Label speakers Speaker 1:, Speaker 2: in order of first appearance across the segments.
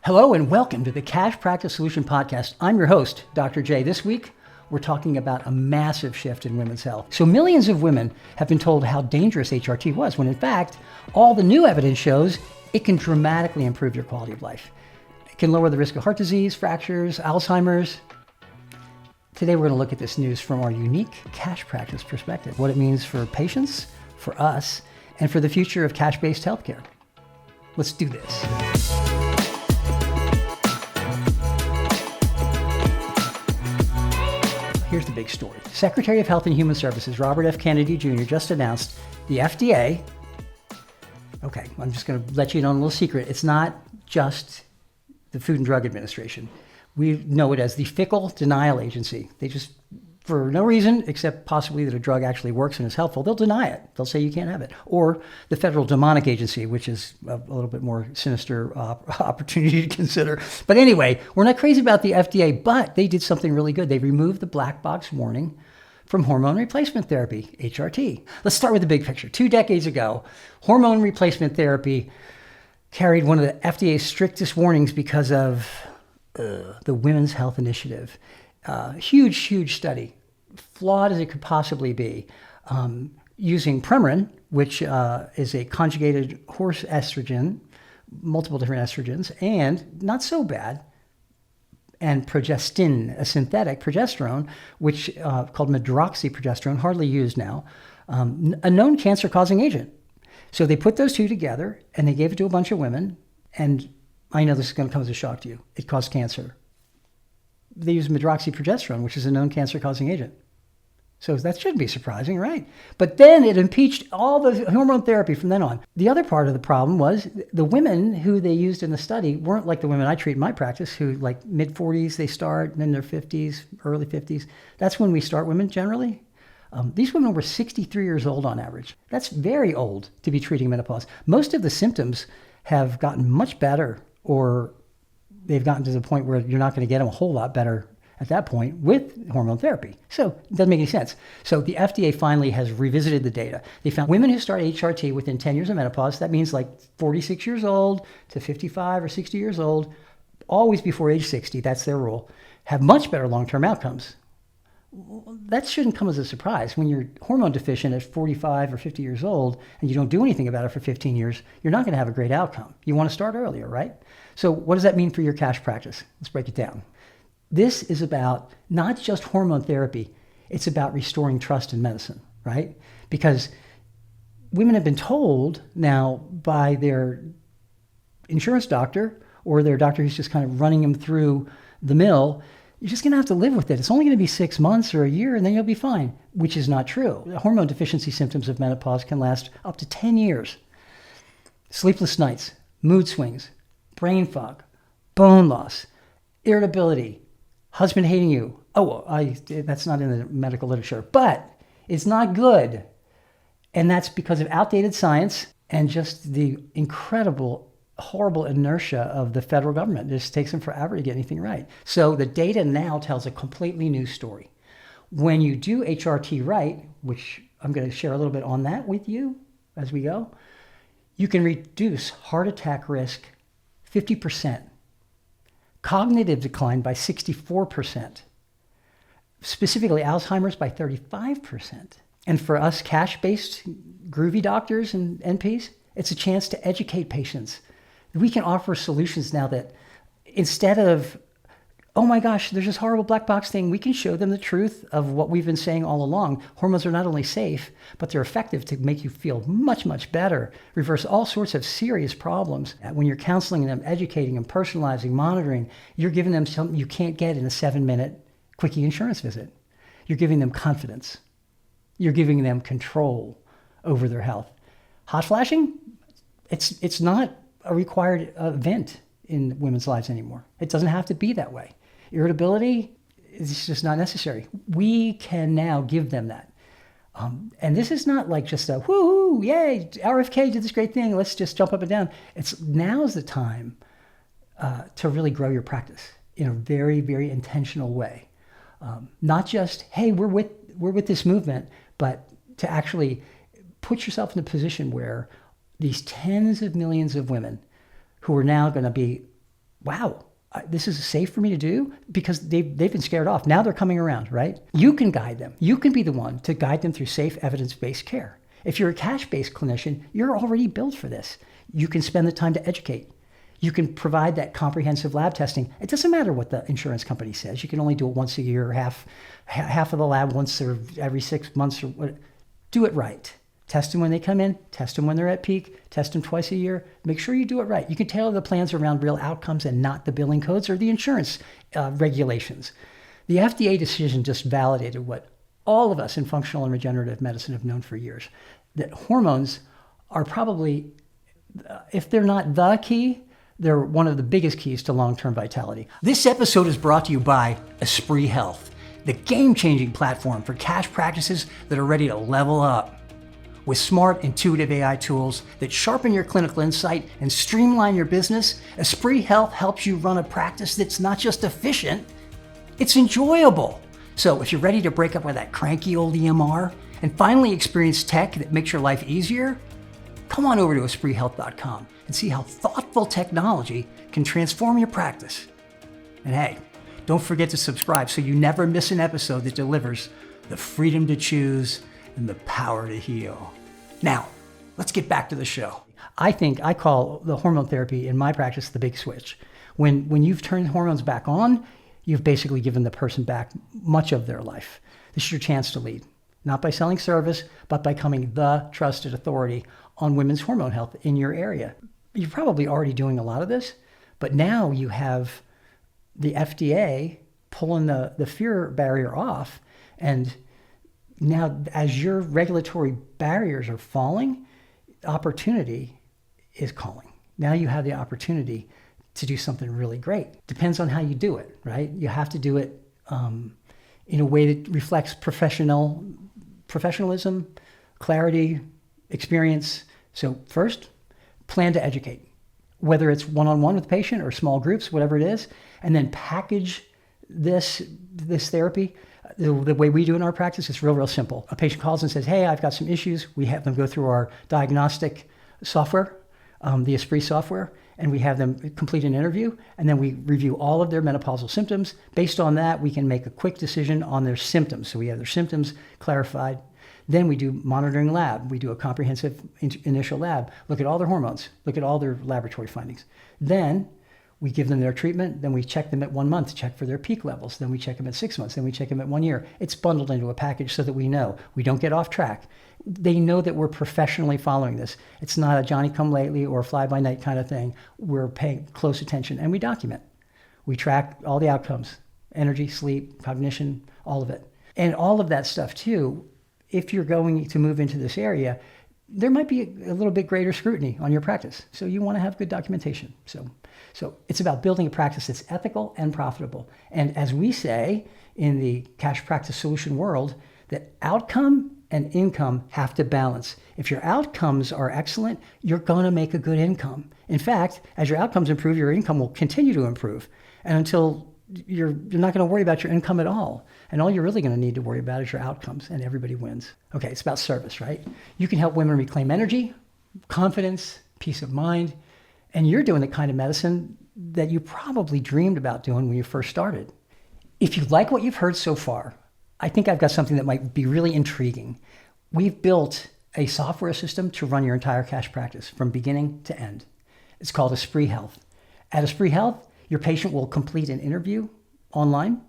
Speaker 1: Hello and welcome to the Cash Practice Solution Podcast. I'm your host, Dr. J. This week, we're talking about a massive shift in women's health. So millions of women have been told how dangerous HRT was, when in fact, all the new evidence shows it can dramatically improve your quality of life. It can lower the risk of heart disease, fractures, Alzheimer's. Today, we're going to look at this news from our unique cash practice perspective, what it means for patients, for us, and for the future of cash-based healthcare. Let's do this. Here's the big story. Secretary of Health and Human Services, Robert F. Kennedy Jr., just announced the FDA. Okay, I'm just going to let you in on a little secret. It's not just the Food and Drug Administration. We know it as the Fickle Denial Agency. They just, for no reason except possibly that a drug actually works and is helpful, they'll deny it. They'll say you can't have it. Or the Federal Demonic Agency, which is a little bit more sinister opportunity to consider. But anyway, we're not crazy about the FDA, but they did something really good. They removed the black box warning from hormone replacement therapy, HRT. Let's start with the big picture. 2 decades ago, hormone replacement therapy carried one of the FDA's strictest warnings because of the Women's Health Initiative. Huge study, flawed as it could possibly be, using Premarin, which is a conjugated horse estrogen, multiple different estrogens, and not so bad, and progestin, a synthetic progesterone, which called medroxyprogesterone, hardly used now, a known cancer-causing agent. So they put those two together, and they gave it to a bunch of women, and I know this is going to come as a shock to you. It caused cancer. They use medroxyprogesterone, which is a known cancer-causing agent. So that shouldn't be surprising, right? But then it impeached all the hormone therapy from then on. The other part of the problem was the women who they used in the study weren't like the women I treat in my practice, who like mid-40s they start, and then their 50s, early 50s. That's when we start women generally. These women were 63 years old on average. That's very old to be treating menopause. Most of the symptoms have gotten much better, or they've gotten to the point where you're not going to get them a whole lot better at that point with hormone therapy. So it doesn't make any sense. So the FDA finally has revisited the data. They found women who start HRT within 10 years of menopause, that means like 46 years old to 55 or 60 years old, always before age 60, that's their rule, have much better long-term outcomes. That shouldn't come as a surprise. When you're hormone deficient at 45 or 50 years old and you don't do anything about it for 15 years, you're not going to have a great outcome. You want to start earlier, right? So what does that mean for your cash practice? Let's break it down. This is about not just hormone therapy. It's about restoring trust in medicine, right? Because women have been told now by their insurance doctor or their doctor who's just kind of running them through the mill, you're just going to have to live with it. It's only going to be 6 months or a year, and then you'll be fine, which is not true. The hormone deficiency symptoms of menopause can last up to 10 years. Sleepless nights, mood swings, brain fog, bone loss, irritability, husband hating you. That's not in the medical literature, but it's not good. And that's because of outdated science and just the incredible horrible inertia of the federal government. It just takes them forever to get anything right. So the data now tells a completely new story. When you do HRT right, which I'm going to share a little bit on that with you as we go, you can reduce heart attack risk 50%, cognitive decline by 64%, specifically Alzheimer's by 35%. And for us cash-based groovy doctors and NPs, it's a chance to educate patients. We can offer solutions now that instead of, oh my gosh, there's this horrible black box thing, we can show them the truth of what we've been saying all along. Hormones are not only safe, but they're effective to make you feel much better, reverse all sorts of serious problems. When you're counseling them, educating them, personalizing, monitoring, you're giving them something you can't get in a 7-minute quickie insurance visit. You're giving them confidence. You're giving them control over their health. Hot flashing, it's not a required event in women's lives anymore. It doesn't have to be that way. Irritability is just not necessary. We can now give them that. And this is not like just a woohoo, yay, RFK did this great thing, let's just jump up and down. Now's the time to really grow your practice in a very, very intentional way. Not just, hey, we're with this movement, but to actually put yourself in a position where these tens of millions of women who are now going to be wow, this is safe for me to do, because they've been scared off. Now they're coming around, right? You can guide them. You can be the one to guide them through safe, evidence-based care. If you're a cash-based clinician, you're already built for this. You can spend the time to educate. You can provide that comprehensive lab testing. It doesn't matter what the insurance company says. You can only do it once a year, or half of the lab once or every 6 months, or what. Do it right. Test them when they come in, test them when they're at peak, test them twice a year. Make sure you do it right. You can tailor the plans around real outcomes and not the billing codes or the insurance regulations. The FDA decision just validated what all of us in functional and regenerative medicine have known for years, that hormones are probably, if they're not the key, they're one of the biggest keys to long-term vitality. This episode is brought to you by Espre Health, the game-changing platform for cash practices that are ready to level up. With smart, intuitive AI tools that sharpen your clinical insight and streamline your business, Espre Health helps you run a practice that's not just efficient, it's enjoyable. So if you're ready to break up with that cranky old EMR and finally experience tech that makes your life easier, come on over to esprehealth.com and see how thoughtful technology can transform your practice. And hey, don't forget to subscribe so you never miss an episode that delivers the freedom to choose and the power to heal. Now, let's get back to the show. I call the hormone therapy in my practice the big switch. When you've turned hormones back on, you've basically given the person back much of their life. This is your chance to lead, not by selling service, but by becoming the trusted authority on women's hormone health in your area. You're probably already doing a lot of this, but now you have the FDA pulling the fear barrier off, and now, as your regulatory barriers are falling, opportunity is calling. Now you have the opportunity to do something really great. Depends on how you do it, right? You have to do it in a way that reflects professionalism, clarity, experience. So first, plan to educate, whether it's one-on-one with the patient or small groups, whatever it is, and then package this therapy. The way we do in our practice is real simple. A patient calls and says, hey, I've got some issues. We have them go through our diagnostic software, the Espre software, and we have them complete an interview, and then we review all of their menopausal symptoms. Based on that, we can make a quick decision on their symptoms. So we have their symptoms clarified. Then we do monitoring lab. We do a comprehensive initial lab, look at all their hormones, look at all their laboratory findings. Then we give them their treatment, then we check them at 1 month, check for their peak levels, then we check them at 6 months, then we check them at 1 year. It's bundled into a package so that we know we don't get off track. They know that we're professionally following this. It's not a Johnny-come-lately or fly-by-night kind of thing. We're paying close attention, and we document. We track all the outcomes, energy, sleep, cognition, all of it. And all of that stuff, too, if you're going to move into this area, there might be a little bit greater scrutiny on your practice. So you want to have good documentation. So it's about building a practice that's ethical and profitable. And as we say in the cash practice solution world, that outcome and income have to balance. If your outcomes are excellent, you're going to make a good income. In fact, as your outcomes improve, your income will continue to improve. And until you're not going to worry about your income at all. And all you're really going to need to worry about is your outcomes, and everybody wins. Okay, it's about service, right? You can help women reclaim energy, confidence, peace of mind, and you're doing the kind of medicine that you probably dreamed about doing when you first started. If you like what you've heard so far, I think I've got something that might be really intriguing. We've built a software system to run your entire cash practice from beginning to end. It's called Espre Health. At Espre Health, your patient will complete an interview online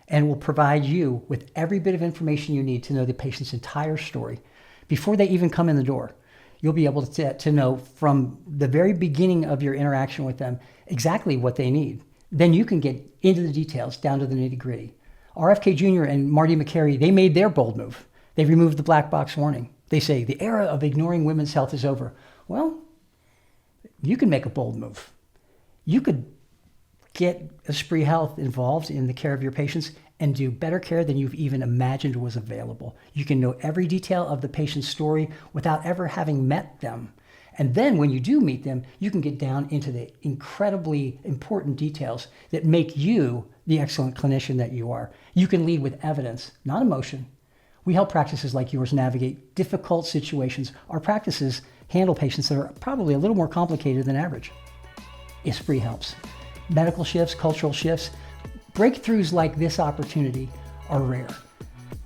Speaker 1: and will provide you with every bit of information you need to know the patient's entire story. Before they even come in the door, you'll be able to know from the very beginning of your interaction with them exactly what they need. Then you can get into the details down to the nitty-gritty. RFK Jr. and Marty McCary, they made their bold move. They removed the black box warning. They say the era of ignoring women's health is over. Well, you can make a bold move. You could get Espre Health involved in the care of your patients and do better care than you've even imagined was available. You can know every detail of the patient's story without ever having met them. And then when you do meet them, you can get down into the incredibly important details that make you the excellent clinician that you are. You can lead with evidence, not emotion. We help practices like yours navigate difficult situations. Our practices handle patients that are probably a little more complicated than average. Espre helps. medical shifts, cultural shifts. Breakthroughs like this opportunity are rare.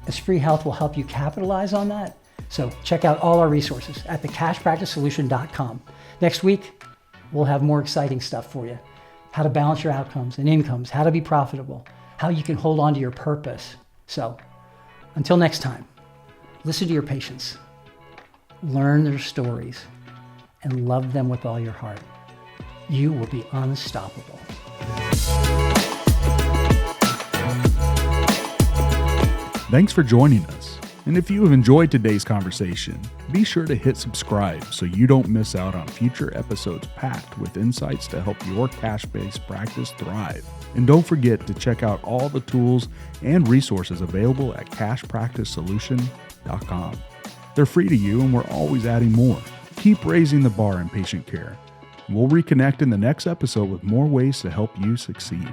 Speaker 1: Espre Health will help you capitalize on that. So check out all our resources at thecashpracticesolution.com. Next week, we'll have more exciting stuff for you. How to balance your outcomes and incomes, how to be profitable, how you can hold on to your purpose. So until next time, listen to your patients, learn their stories, and love them with all your heart. You will be unstoppable.
Speaker 2: Thanks for joining us. And if you have enjoyed today's conversation, be sure to hit subscribe so you don't miss out on future episodes packed with insights to help your cash-based practice thrive. And don't forget to check out all the tools and resources available at cashpracticesolution.com. They're free to you, and we're always adding more. Keep raising the bar in patient care. We'll reconnect in the next episode with more ways to help you succeed.